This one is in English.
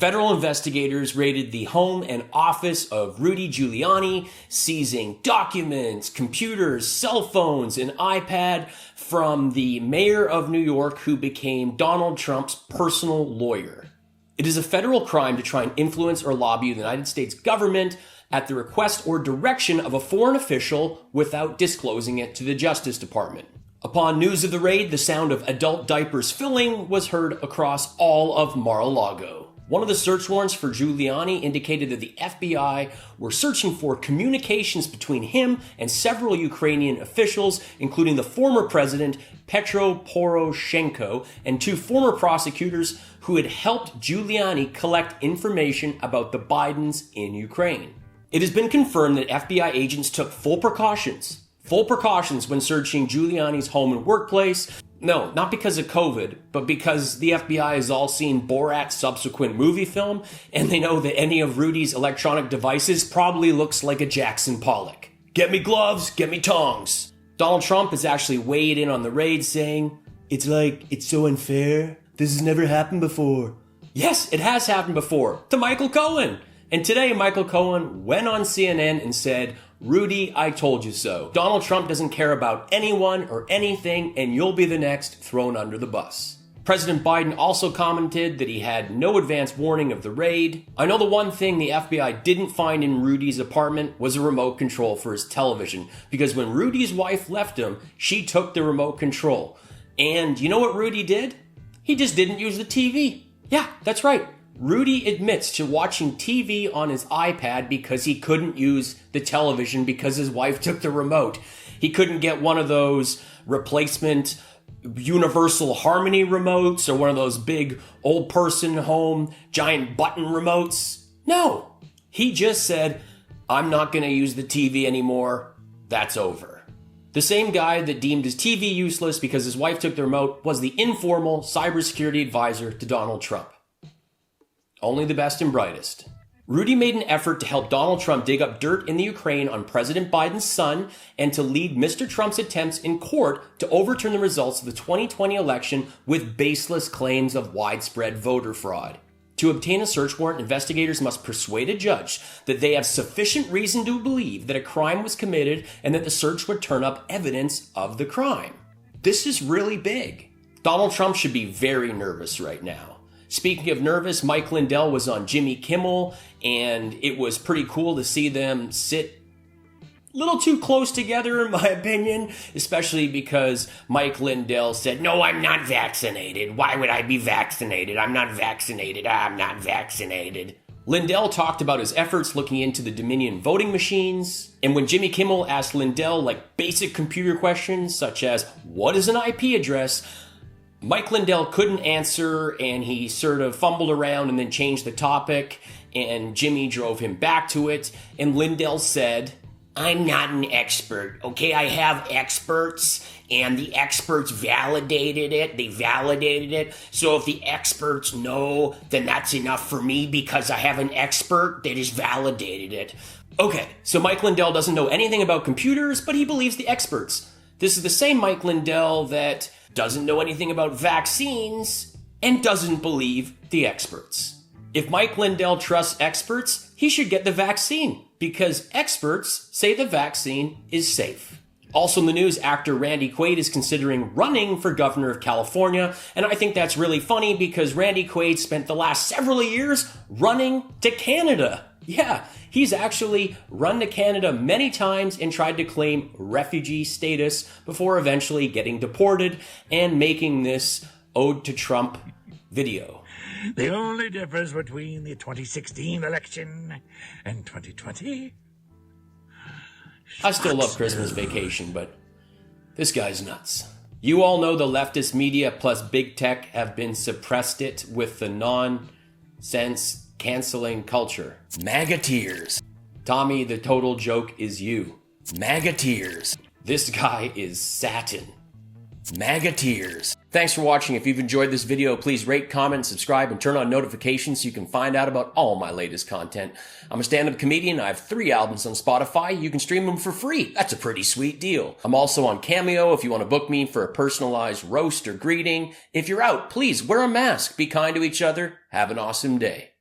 Federal investigators raided the home and office of Rudy Giuliani, seizing documents, computers, cell phones, and iPad from the mayor of New York, who became Donald Trump's personal lawyer. It is a federal crime to try and influence or lobby the United States government at the request or direction of a foreign official without disclosing it to the Justice Department. Upon news of the raid, the sound of adult diapers filling was heard across all of Mar-a-Lago. One of the search warrants for Giuliani indicated that the FBI were searching for communications between him and several Ukrainian officials, including the former president Petro Poroshenko and two former prosecutors who had helped Giuliani collect information about the Bidens in Ukraine. It has been confirmed that FBI agents took full precautions when searching Giuliani's home and workplace. No, not because of COVID, but because the FBI has all seen Borat's subsequent movie film, and they know that any of Rudy's electronic devices probably looks like a Jackson Pollock. Get me gloves, get me tongs. Donald Trump has actually weighed in on the raid, saying, it's so unfair. This has never happened before. Yes, it has happened before, to Michael Cohen. And today, Michael Cohen went on CNN and said, Rudy, I told you so. Donald Trump doesn't care about anyone or anything, and you'll be the next thrown under the bus. President Biden also commented that he had no advance warning of the raid. I know the one thing the FBI didn't find in Rudy's apartment was a remote control for his television, because when Rudy's wife left him, she took the remote control. And you know what Rudy did? He just didn't use the TV. Yeah, that's right. Rudy admits to watching TV on his iPad because he couldn't use the television because his wife took the remote. He couldn't get one of those replacement Universal Harmony remotes or one of those big old person home giant button remotes. No, he just said, I'm not going to use the TV anymore. That's over. The same guy that deemed his TV useless because his wife took the remote was the informal cybersecurity advisor to Donald Trump. Only the best and brightest. Rudy made an effort to help Donald Trump dig up dirt in the Ukraine on President Biden's son and to lead Mr. Trump's attempts in court to overturn the results of the 2020 election with baseless claims of widespread voter fraud. To obtain a search warrant, investigators must persuade a judge that they have sufficient reason to believe that a crime was committed and that the search would turn up evidence of the crime. This is really big. Donald Trump should be very nervous right now. Speaking of nervous, Mike Lindell was on Jimmy Kimmel, and it was pretty cool to see them sit a little too close together, in my opinion, especially because Mike Lindell said, no, I'm not vaccinated. Why would I be vaccinated? I'm not vaccinated. I'm not vaccinated. Lindell talked about his efforts looking into the Dominion voting machines, and when Jimmy Kimmel asked Lindell basic computer questions such as, what is an IP address? Mike Lindell couldn't answer, and he sort of fumbled around and then changed the topic, and Jimmy drove him back to it, and Lindell said, I'm not an expert, okay? I have experts, and the experts validated it. They validated it. So if the experts know, then that's enough for me because I have an expert that has validated it. Okay, so Mike Lindell doesn't know anything about computers, but he believes the experts. This is the same Mike Lindell that doesn't know anything about vaccines and doesn't believe the experts. If Mike Lindell trusts experts, he should get the vaccine because experts say the vaccine is safe. Also in the news, actor Randy Quaid is considering running for governor of California, and I think that's really funny because Randy Quaid spent the last several years running to Canada. Yeah, he's actually run to Canada many times and tried to claim refugee status before eventually getting deported and making this Ode to Trump video. The only difference between the 2016 election and 2020? I still love Christmas Vacation, but this guy's nuts. You all know the leftist media plus big tech have been suppressed it with the nonsense canceling culture. MAGA tears. Tommy, the total joke is you. MAGA tears. This guy is satin. MAGA tears. Thanks for watching. If you've enjoyed this video, please rate, comment, subscribe, and turn on notifications so you can find out about all my latest content. I'm a stand-up comedian. I have 3 albums on Spotify. You can stream them for free. That's a pretty sweet deal. I'm also on Cameo if you want to book me for a personalized roast or greeting. If you're out, please wear a mask, be kind to each other, have an awesome day.